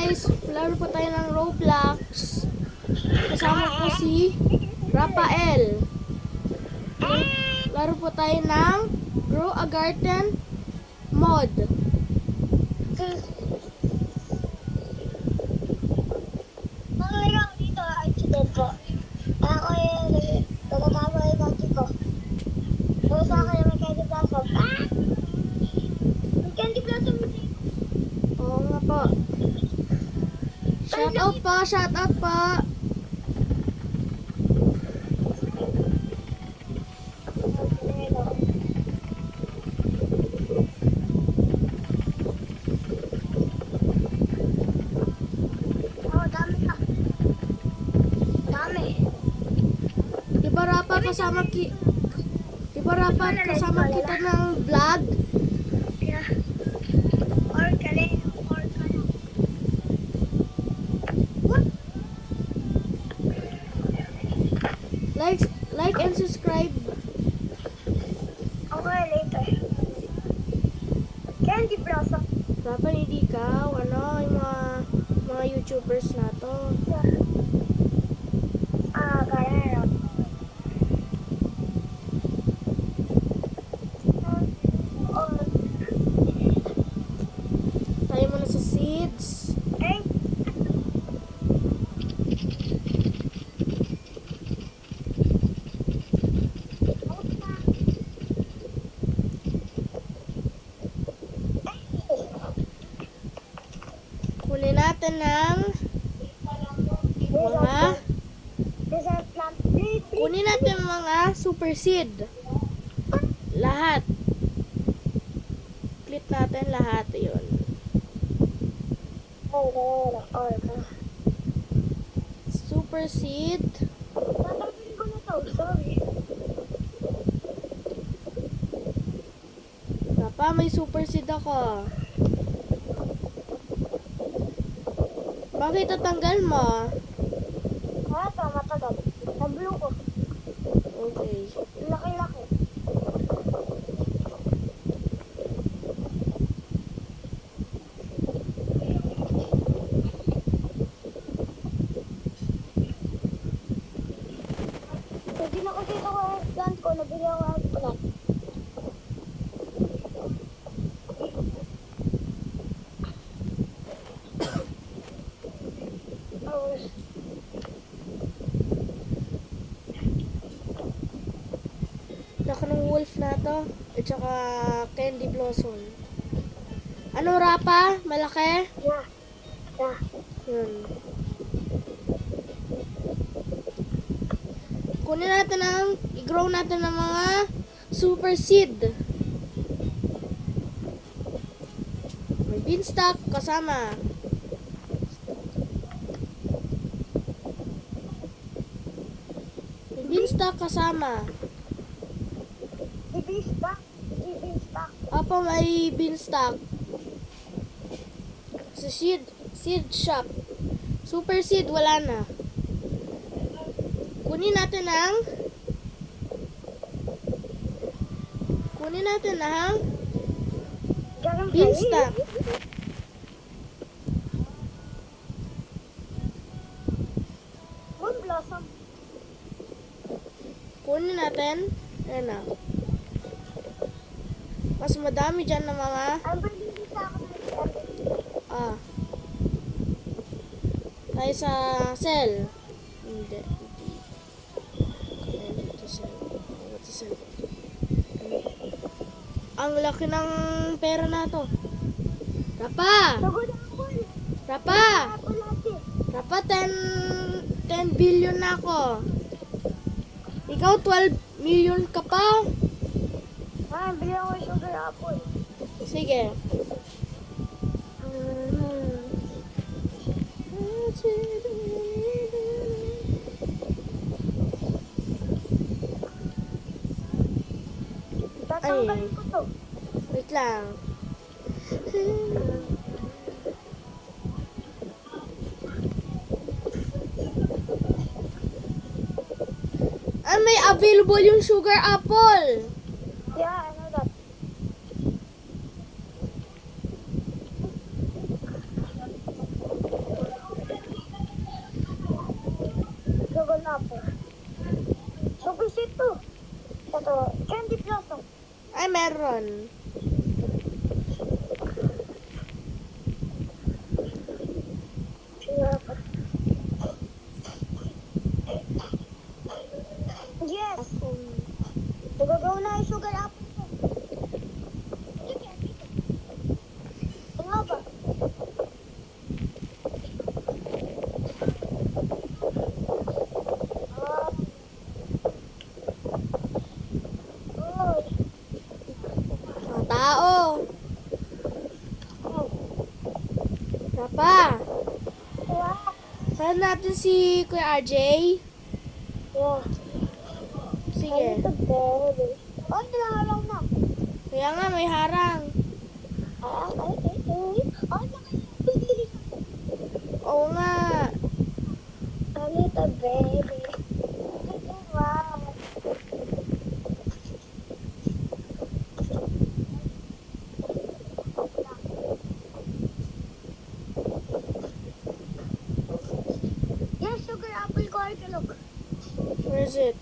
guys, laro po tayo ng Roblox. Kasama po si Rafael. Laro po tayo ng Grow a Garden mod. Mga dito, accident po. Ako yung nagkakama yung kaki ko. Tapos ako yung may candy blossom. May candy blossom dito. Oo nga po. Shout out po, shout out po. Dami na. Dami. Diba Rafa kasama kita ng vlog? Yeah. Or kali. What? Like and subscribe. Okay, later. Candy blossom. Rafa, hindi ikaw. Ano, yung mga YouTubers na to. Kaya Tayo muna sa seeds. eh? Kunin natin ng mga super seed. Lahat. Click natin lahat. Yun. Super seed. Tatanggalin ko na to. Sorry. Papa, may super seed ako. Bakit tatanggal mo? Ito, matagal. Na-blue ko. Okay. Laki-laki. Pwede na kasi ito ang plant ko. Nabili ako ang plant. Laki ng wolf na to. At saka candy blossom. Ano Rapa? Malaki? Yeah. Yeah. Yun. Kunin natin i-grow natin ng mga super seed. May beanstalk kasama. May beanstalk kasama. Ibistak. Apa may beanstalk. Sa seed shop. Super seed wala na. Kunin natin ang beanstalk. Moon blossom. Kunin natin. Ayan na. Mas madami dyan ng mga Ang balik sa ako na tayo sa cell. Hindi. Ito cell. Ang laki ng pera na to. Rapa! Rapa, 10 billion na ako. Ikaw 12 million ka pa. Bili ako yung sugar apple. Sige. Tatanggalin ko to. Wait lang. May available yung sugar apple. Yeah, I know that. apple. Sugar sweet to. Ito, candy blossom. Ay, meron. Sugar apple. Yes! Nagagawa na yung sugar apple ko. Ano nga ba? Ah. Oh. Mga tao. Oh. Rapa, Wow. saan natin si Kuya RJ? Yeah. Sige. Ito, baby. Oh, nalaharang na. Kaya nga, may harang. Oo nga. A little baby. Wow. Yes, sugar apple ko. Look. Where is it?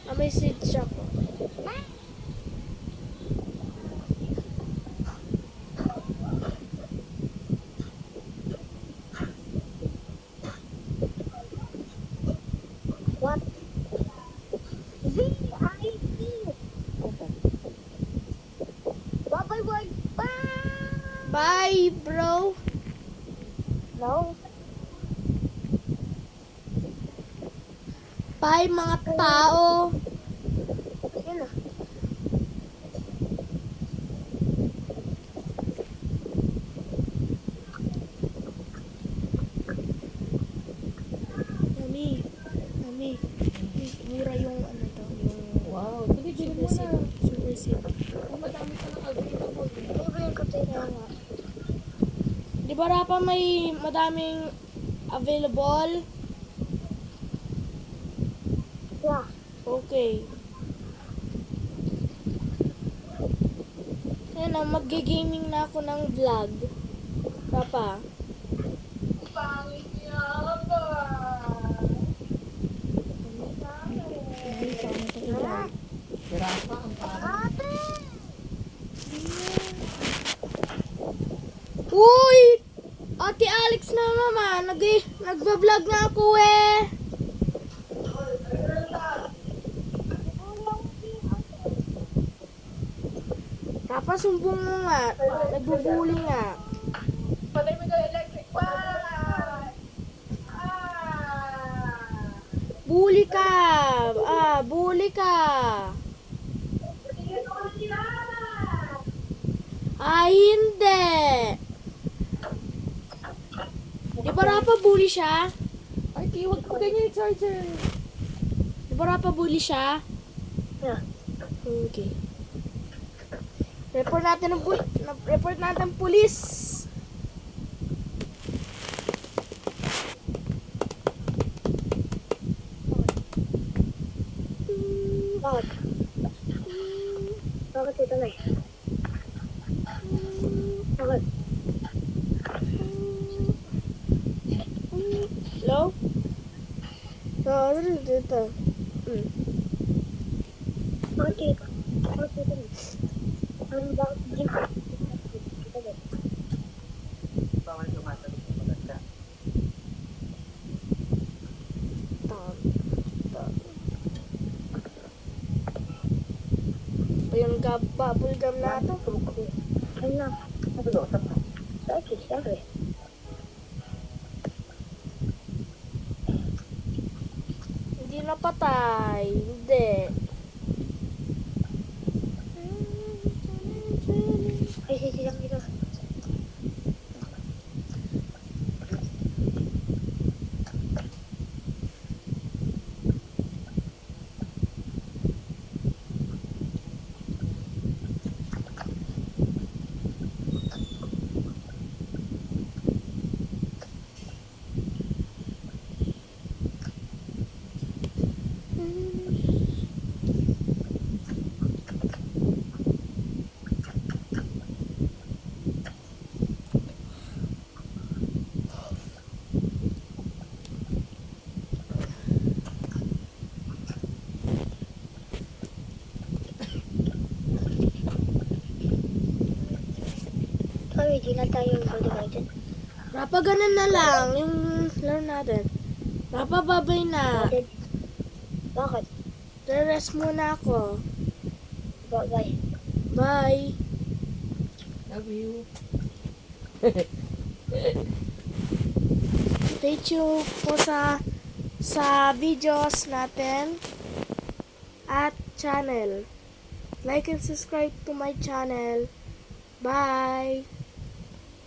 Ah, may seeds siya po. What? VIP. Bye-bye, boy. Bye. Bye, bro. No. Bye, mga tao. Yun na. Mami. Mami. Mura yung ano to. Yung Wow, bili-bili mo na. super seed. Kung madami ka ng available. Bibilin ko tayo. Kaya nga. Di ba Rapa may madaming available? Yeah. Okay. Ayan na, mag-gaming na ako ng vlog. Rapa. Pangit niya ba? Grasa ang parang. Ate! Uy! Ate Alex na naman. Nagba-vlog na ako eh. Rapa, sumbong mo nga. Nagbubuli nga. Patay mo yung electric fan! Bully ka. Bully ka. Hindi. Di ba Rapa bully siya? Ay, kiwag ko ganyan yung charger. Di ba Rapa bully siya? Yeah. Okay. Report natin ng report natin ng pulis. Bakit? Bakit ito na eh? Bakit? Hello? Ano dito? Bakit dito? Bakit dito na? Ano bakit dito? Yung bubble gum na to. Ayun na. Siyempre. Hindi napatay. Hindi. Ay, sisilang dito. ready na tayo for the garden. Rapa, ganun na lang yung laro natin. Rapa, babay na. Garden. Bakit? Rest muna ako. Bye-bye. Bye. Love you. Stay tuned po sa videos natin at channel. Like and subscribe to my channel. Bye.